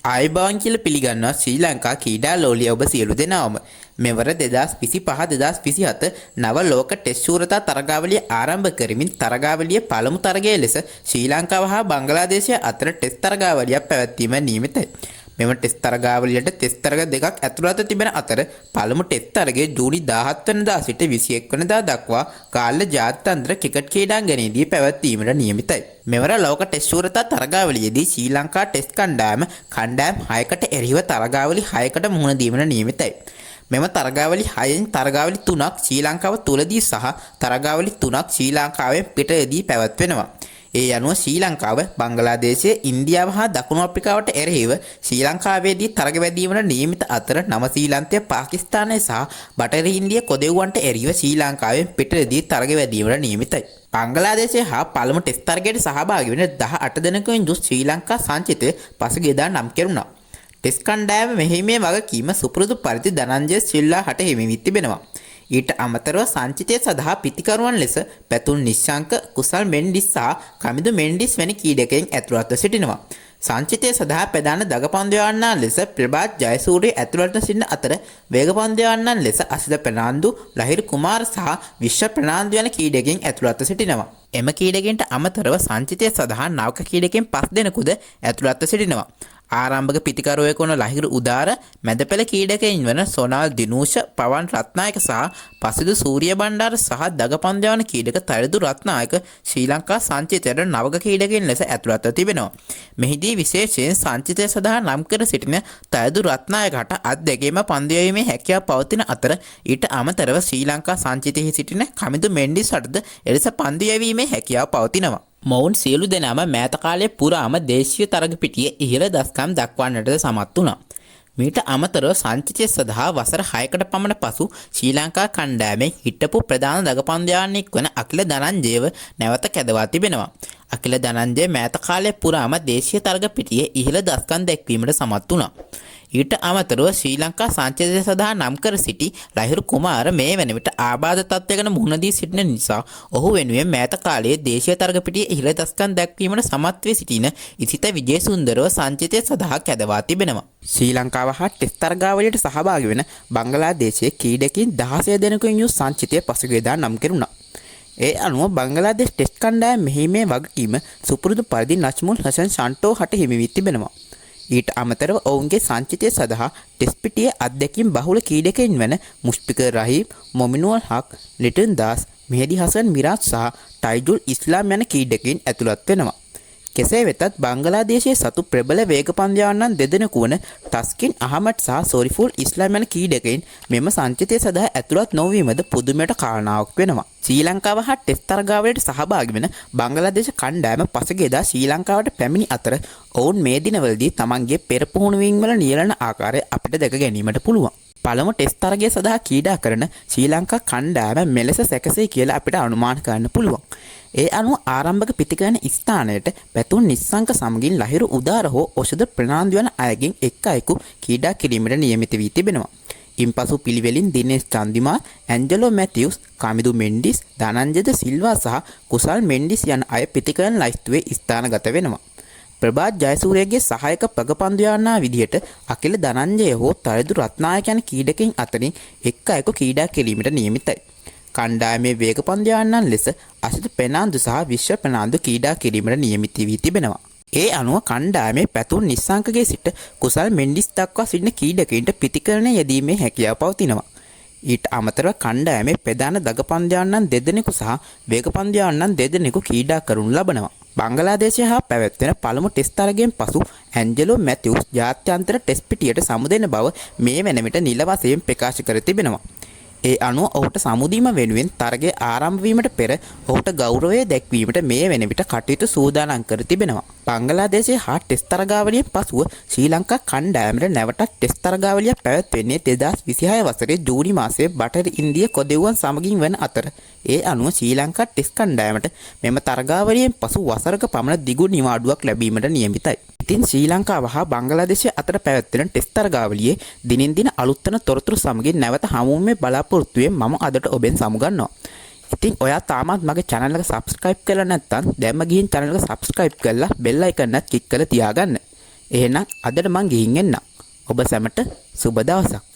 ආයුබෝවන් කියලා පිළිගන්නවා ශ්‍රී ලංකා ක්‍රීඩා ලෝලිය ඔබ සියලු දෙනාම. මෙවර 2025-2027 නව ලෝක ටෙස්ට් ශූරතා තරගාවලිය ආරම්භ කරමින් තරගාවලියේ පළමු තරගය ලෙස ශ්‍රී ලංකාව හා බංගලාදේශය අතර ටෙස්ට් තරගාවලියක් පැවැත්වීම නියමිතයි. මෙම ටෙස්ට් තරගාවලියට ටෙස්ට් තරග දෙකක් ඇතුළත තිබෙන අතර පළමු ටෙස්ට් තරගය ජූනි 17 වෙනිදා සිට 21 වෙනිදා දක්වා ගාල්ල ජාත්‍යන්තර ක්‍රිකට් ක්‍රීඩාංගණයේදී පැවැත්වීමට නියමිතයි. මෙවර ලෝක ටෙස්ට් ශූරතා තරගාවලියේදී ශ්‍රී ලංකා ටෙස්ට් කණ්ඩායම 6කට එරෙහිව තරගාවලි 6කට මුහුණ දීමට නියමිතයි. මෙම තරගාවලි 6න් තරගාවලි 3ක් ශ්‍රී ලංකාව තුලදී සහ තරගාවලි 3ක් ශ්‍රී ලංකාවෙන් පිටදී පැවැත්වෙනවා. ඒ අනුව ශ්‍රී ලංකාව බංගලාදේශය ඉන්දියාව හා දකුණු අප්‍රිකාවට එරෙහිව ශ්‍රී ලංකාවේදී තරග වැදීමට නියමිත අතර නවසීලන්තය පාකිස්තානය සහ බටහිර ඉන්දිය කොදෙව්වන්ට එරෙහිව ශ්‍රී ලංකාවෙන් පිටදී තරග වැදීමට නියමිතයි. බංගලාදේශය හා පළමු ටෙස්ට් තරගයට සහභාගී වෙන 18 දෙනෙකුන් යුත් ශ්‍රී ලංකා සංචිතය පසුගියදා නම් කෙරුණා. ටෙස්ට් කණ්ඩායම මෙහිමේ වගකීම සුපුරුදු පරිදි ධනංජය සිල්වා හට හිමි වී තිබෙනවා. ඊට අමතරව සංචිතය සඳහා පිතිකරුවන් ලෙස පැතුල් නිශ්ශංක, කුසල් මෙන්ඩිස් සහ කමිදු මෙන්ඩිස් වැනි ක්‍රීඩකයන් ඇතුළත්ව සිටිනවා. සංචිතය සඳහා ප්‍රධාන දගපන්දු ලෙස ප්‍රභාත් ජයසූරිය ඇතුළත්ව සිටින අතර වේගපන්දු ලෙස අසිත ප්‍රනාන්දු, ලහිරු කුමාර සහ විශ්ව ප්‍රනාන්දු යන ක්‍රීඩකයන් ඇතුළත්ව සිටිනවා. එම ක්‍රීඩකයන්ට අමතරව සංචිතය සඳහා නවක ක්‍රීඩකයන් 5 දෙනෙකුද ඇතුළත්ව සිටිනවා. ආරම්භක පිතිකරුවෙකු වන ලහිරු උදාර, මැද පෙළ ක්‍රීඩකයින් වන සොනාල් දිනූෂ, පවන් රත්නායක සහ පසිදු සූරිය බණ්ඩාර සහ දගපන්දු යන ක්‍රීඩක තරිදු රත්නායක ශ්‍රී ලංකා සංචිතයට නවක ක්‍රීඩකයන් ලෙස ඇතුළත්ව තිබෙනවා. මෙහිදී විශේෂයෙන් සංචිතය සඳහා නම් කර සිටින තරිදු රත්නායකට අත් දෙකේම පන්දු යැවීමේ හැකියාව පවතින අතර ඊට අමතරව ශ්‍රී ලංකා සංචිතයෙහි සිටින කමිදු මෙන්ඩිස්ටද එලෙස පන්දු යැවීමේ හැකියාව පවතිනවා. මොවුන් සියලු දෙනාම මෑත කාලයේ පුරාම දේශීය තරග පිටියේ ඉහළ දස්කම් දක්වන්නට සමත් වුණා. මීට අමතරව සංචිතය සඳහා වසර 6කට පමණ පසු ශ්‍රී ලංකා කණ්ඩායමේ හිටපු ප්‍රධාන දගපන්දයාන්නෙක් වන අකිල ධනංජයව නැවත කැදවා තිබෙනවා. අකිල ධනංජය මෑත කාලයේ පුරාම දේශීය තරග පිටියේ ඉහළ දස්කම් දැක්වීමට සමත් වුණා. ඊට අමතරව ශ්‍රී ලංකා සංචිතය සඳහා නම් කර සිටි ලහිරු කුමාර මේ වන විට ආබාධ තත්ත්වයකට මුහුණ දී සිටින නිසා ඔහු වෙනුවෙන් මෑත කාලයේ දේශීය තරග පිටියේ ඉහළ දස්කම් දැක්වීමට සමත් වී සිටින ඉසිත විජේසුන්දරව සංචිතය සඳහා කැදවා තිබෙනවා. ශ්‍රී ලංකාව හා ටෙස්ට් තරගාවලියට සහභාගී වෙන බංගලාදේශයේ ක්‍රීඩකයන් 16 දෙනෙකුන් යුත් සංචිතය පසුගියදා නම් කෙරුණා. ඒ අනුව බංගලාදේශ ටෙස්ට් කණ්ඩායම මෙහිමේ වගකීම සුපුරුදු පරිදි නජ්මුල් හසන් ෂන්ටෝ හට හිමි වී තිබෙනවා. ඊට අමතරව ඔවුන්ගේ සංචිතය සඳහා ටෙස්ට් පිටියේ අත්දැකීම් බහුල ක්‍රීඩකයින් වන මුෂ්ෆිකර් රහීම්, මොමිනුල් හක්, ලිටන් දාස්, මෙහෙදි හසන් මිරාජ් සහ ටයිජුල් ඉස්ලාම් යන ක්‍රීඩකයින් ඇතුළත් වෙනවා. කෙසේ වෙතත් බංගලාදේශයේ සතු ප්‍රබල වේගපන්දයාන්න් දෙදෙනෙකු වන ටස්කින් අහමඩ් සහ සොරිෆුල් ඉස්ලාම් යන ක්‍රීඩකයින් මෙම සංචිතය සඳහා ඇතුළත් නොවීමද පුදුමයට කාරණාවක් වෙනවා. ශ්‍රී ලංකාව හා ටෙස්ට් තරගාවලියට සහභාගී වෙන බංගලාදේශ කණ්ඩායම පසුගියදා ශ්‍රී ලංකාවට පැමිණි අතර ඔවුන් මේ දිනවලදී තමන්ගේ පෙර පුහුණුවීම් වල නියැලෙන ආකාරය අපිට දැක ගැනීමට පුළුවන්. පළමු ටෙස්ට් තරගය සඳහා ක්‍රීඩා කරන ශ්‍රී ලංකා කණ්ඩායම මෙලෙස සැකසෙයි කියලා අපිට අනුමාන කරන්න පුළුවන්. ඒ අනුව ආරම්භක පිටිකරන ස්ථානයට පැතුම් නිස්සංක සමගින් ලහිරු උදාර හෝ ඔෂධ ප්‍රනාන්දු යන අයගෙන් එක් අයෙකු ක්‍රීඩා කිරීමට නියමිත වී තිබෙනවා. ඉන්පසු පිළිවෙලින් දිනේෂ් චන්දිමාල්, ඇන්ජලෝ මැතිව්ස්, කමිදු මෙන්ඩිස්, ධනංජය සිල්වා සහ කුසල් මෙන්ඩිස් යන අය පිටිකරන ලයිස්තුවේ ස්ථානගත වෙනවා. ප්‍රභාත් ජයසූරියගේ සහායක ප්‍රගපන්දුයානා විදිහට අකිල ධනංජය හෝ තරිදු රත්නායක යන ක්‍රීඩකයන් අතරින් එක් අයෙකු ක්‍රීඩා කිරීමට නියමිතයි. කණ්ඩායමේ වේගපන්දයාන්න් ලෙස අසිත ප්‍රනාන්දු සහ විශ්ව ප්‍රනාන්දු ක්‍රීඩා කිරීමට නියමිත වී තිබෙනවා. ඒ අනුව කණ්ඩායමේ පැතුම් නිස්සංකගේ සිට කුසල් මෙන්ඩිස් දක්වා සිටින ක්‍රීඩකයන්ට පිතිකරණය යෙදීමේ හැකියාව පවතිනවා. ඊට අමතරව කණ්ඩායමේ ප්‍රධාන දගපන්දයාන්න් දෙදෙනෙකු සහ වේගපන්දයාන්න් දෙදෙනෙකු ක්‍රීඩා කරනු ලබනවා. බංගලාදේශය හා පැවැත්වෙන පළමු ටෙස්ට් තරගයෙන් පසු ඇන්ජලෝ මැතිව්ස් ජාත්‍යන්තර ටෙස්ට් පිටියට සමුදෙන බව මේ වෙන විට නිල වශයෙන් ප්‍රකාශ කර තිබෙනවා. ඒ අනුව ඔහුට සමුදීම වෙනුවෙන් තරගය ආරම්භ වීමට පෙර ඔහුට ගෞරවය දැක්වීමට මේ වෙන විට කටයුතු සූදානම් කර තිබෙනවා. බංගලාදේශයේ හා ටෙස්ට් තරගාවලියෙන් පසුව ශ්‍රී ලංකා කණ්ඩායමට නැවතත් ටෙස්ට් තරගාවලියක් පැවැත්වෙන්නේ 2026 වසරේ ජූනි මාසයේ බටහිර ඉන්දිය කොදෙව්වන් සමගින් වන අතර ඒ අනුව ශ්‍රී ලංකා ටෙස්ට් කණ්ඩායමට මෙම තරගාවලියෙන් පසු වසරක පමණ දිගු නිවාඩුවක් ලැබීමට නියමිතයි. ඉතින් ශ්‍රී ලංකාව හා බංගලාදේශය අතර පැවැත්වෙන ටෙස්ට් තරගාවලියේ දිනින් දින අලුත් වන තොරතුරු සමගින් නැවත හමු වීමේ බලාපොරොත්තු වෙමින් මම අදට ඔබෙන් සමුගන්නවා. ඉතින් ඔයා තාමත් මගේ channel එක subscribe කරලා නැත්නම් දැන්ම ගිහින් channel එක subscribe කරලා bell icon එකත් click කරලා තියාගන්න. එහෙනම් අදට මං ගිහින් එන්නම්. ඔබ සැමට සුබ දවසක්.